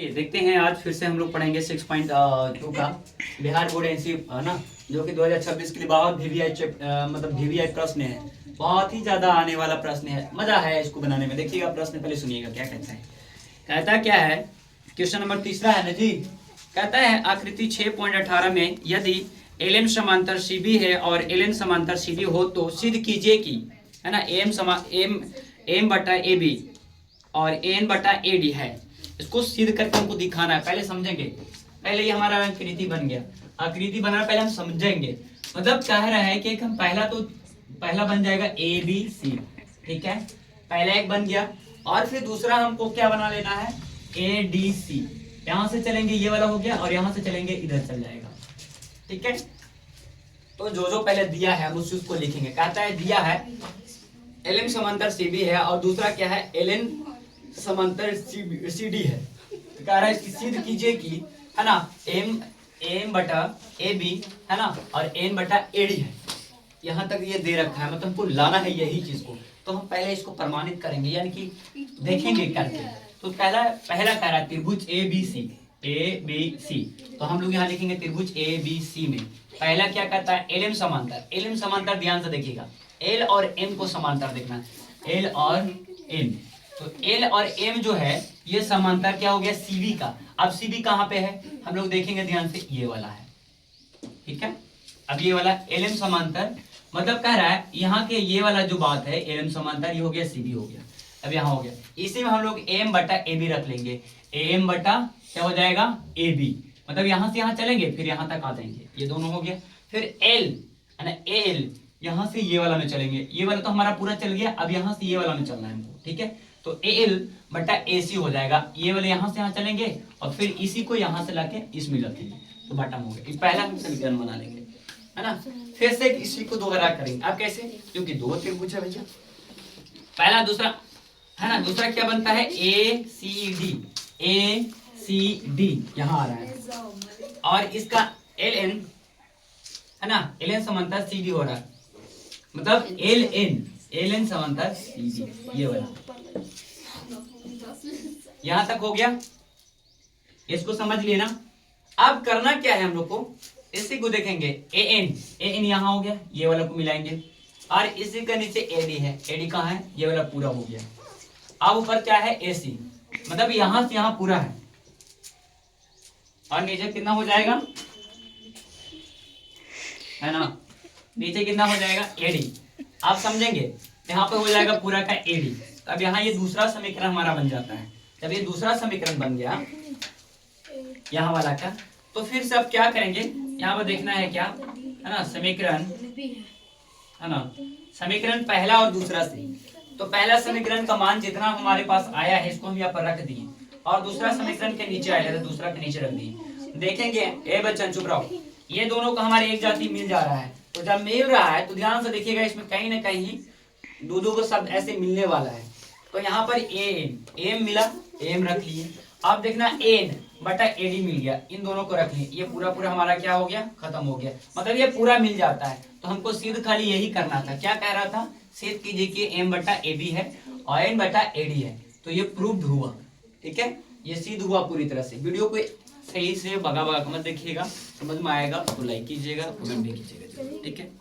चलिए देखते हैं, आज फिर से हम लोग पढ़ेंगे 6.2 का बिहार बोर्ड एनसी है ना, जो कि 2026 के लिए बहुत वीवीआई मतलब वीवीआई प्रश्न है। बहुत ही ज्यादा आने वाला प्रश्न है, मजा है इसको बनाने में। देखिएगा प्रश्न पहले सुनिएगा क्या कहता है। कहता क्या है, क्वेश्चन नंबर तीसरा है ना जी। कहता है आकृति 6.18 में यदि एल समांतर सी बी है और एल समांतर सी डी हो तो सिद्ध कीजिए कि, है ना, एम बटा ए बी और एन बटा ए डी है। इसको सिद्ध करके हमको दिखाना है, पहले समझेंगे। पहले ये हमारा आकृति बन गया, आकृति बना पहले हम समझेंगे। मतलब कह रहा है कि हम पहला बन जाएगा ए बी सी, ठीक है, पहला एक बन गया। और फिर दूसरा हमको क्या बना लेना है, ए डी सी। यहां से चलेंगे ये वाला हो गया और यहां से चलेंगे इधर चल जाएगा, ठीक है। तो जो पहले दिया है हम उसको लिखेंगे। कहता है दिया है एल समांतर सी बी है और दूसरा क्या है, एल समांतर सी डी है। तो कह रहा है इसकी सिद्ध कीजिए कि, है ना, एम बटा ए बी, है ना, और एन बटा ए डी है। यहाँ तक ये दे रखा है, मतलब हमको लाना है यही चीज को। तो हम पहले इसको प्रमाणित करेंगे, यानी कि देखेंगे करके। तो पहला कह रहा है त्रिभुज ए बी सी। तो हम लोग यहाँ लिखेंगे त्रिभुज ए बी सी में पहला क्या कहता है, एल एम समांतर। ध्यान से देखिएगा, एल और एम को समांतर देखना, एल और एम। तो एल और एम जो है ये समांतर क्या हो गया, सीबी का। अब सीबी कहाँ पे है हम लोग देखेंगे ध्यान से, ये वाला है, ठीक है। अब ये वाला एल एम समांतर, मतलब कह रहा है यहाँ के ये वाला जो बात है एल एम समांतर, ये हो गया सीबी हो गया। अब यहाँ हो गया, इसी में हम लोग एम बटा ए बी रख लेंगे। एम बटा क्या हो जाएगा, ए बी। मतलब यहाँ से यहाँ चलेंगे फिर यहाँ तक आ जाएंगे, ये दोनों हो गया। फिर एल है ना, एल यहाँ से ये वाला में चलेंगे, ये वाला तो हमारा पूरा चल गया। अब यहाँ से ये वाला में चलना है हमको, ठीक है। तो एल बटा ए सी हो जाएगा, ये वाले यहाँ से यहाँ चलेंगे और फिर इसी को यहाँ से लाके इसमें रखेंगे, तो बटम हो गया। पहला हम समीकरण बना लेंगे, है ना। फिर से इसी को दोहरा करेंगे। अब कैसे, क्योंकि दो त्रिभुज है भैया, पहला दूसरा, है ना। दूसरा क्या बनता है, ए सी डी यहाँ आ रहा है और इसका एल एन, है ना, एल एन समांतर सी डी हो रहा है। मतलब एल एन समांतर सी डी, ये वाला यहां तक हो गया। इसको समझ लिए ना। अब करना क्या है हम लोग को, इसी को देखेंगे, ए एन यहाँ हो गया, ये वाला को मिलाएंगे और इसी का नीचे एडी है, एडी कहाँ है, ये वाला पूरा हो गया। अब ऊपर क्या है, एसी, मतलब यहां से यहाँ पूरा है और नीचे कितना हो जाएगा, है ना, नीचे कितना हो जाएगा, एडी। आप समझेंगे, यहाँ पे हो जाएगा पूरा का एडी। अब यहाँ ये दूसरा समीकरण हमारा बन जाता है। जब ये दूसरा समीकरण बन गया यहाँ वाला का, तो फिर से अब क्या करेंगे, यहाँ पर देखना है क्या, है ना, समीकरण, है ना, समीकरण पहला और दूसरा से। तो पहला समीकरण का मान जितना हमारे पास आया है इसको हम यहाँ पर रख दिए और दूसरा समीकरण के नीचे आया तो दूसरा के नीचे रख दिए। देखेंगे, ए बच्चन चुप रहो, ये दोनों का हमारे एक जाति मिल जा रहा है। तो जब मिल रहा है तो ध्यान से देखिएगा, इसमें कहीं ना कहीं दो को शब्द ऐसे मिलने वाला है। तो यहाँ पर एम मिला, एम रख लिए। अब देखना एन बटा एडी मिल गया, इन दोनों को रख लिए, ये पूरा हमारा क्या हो गया, खत्म हो गया। मतलब ये पूरा मिल जाता है। तो हमको सिद्ध खाली यही करना था। क्या कह रहा था, सिद्ध कीजिए कि एम बटा ए बी है और एन बटा एडी है। तो ये प्रूव्ड हुआ, ठीक है, ये सिद्ध हुआ पूरी तरह से। वीडियो को सही से भगा मत देखिएगा, समझ में आएगा तो लाइक कीजिएगा, कमेंट भी कीजिएगा, ठीक है।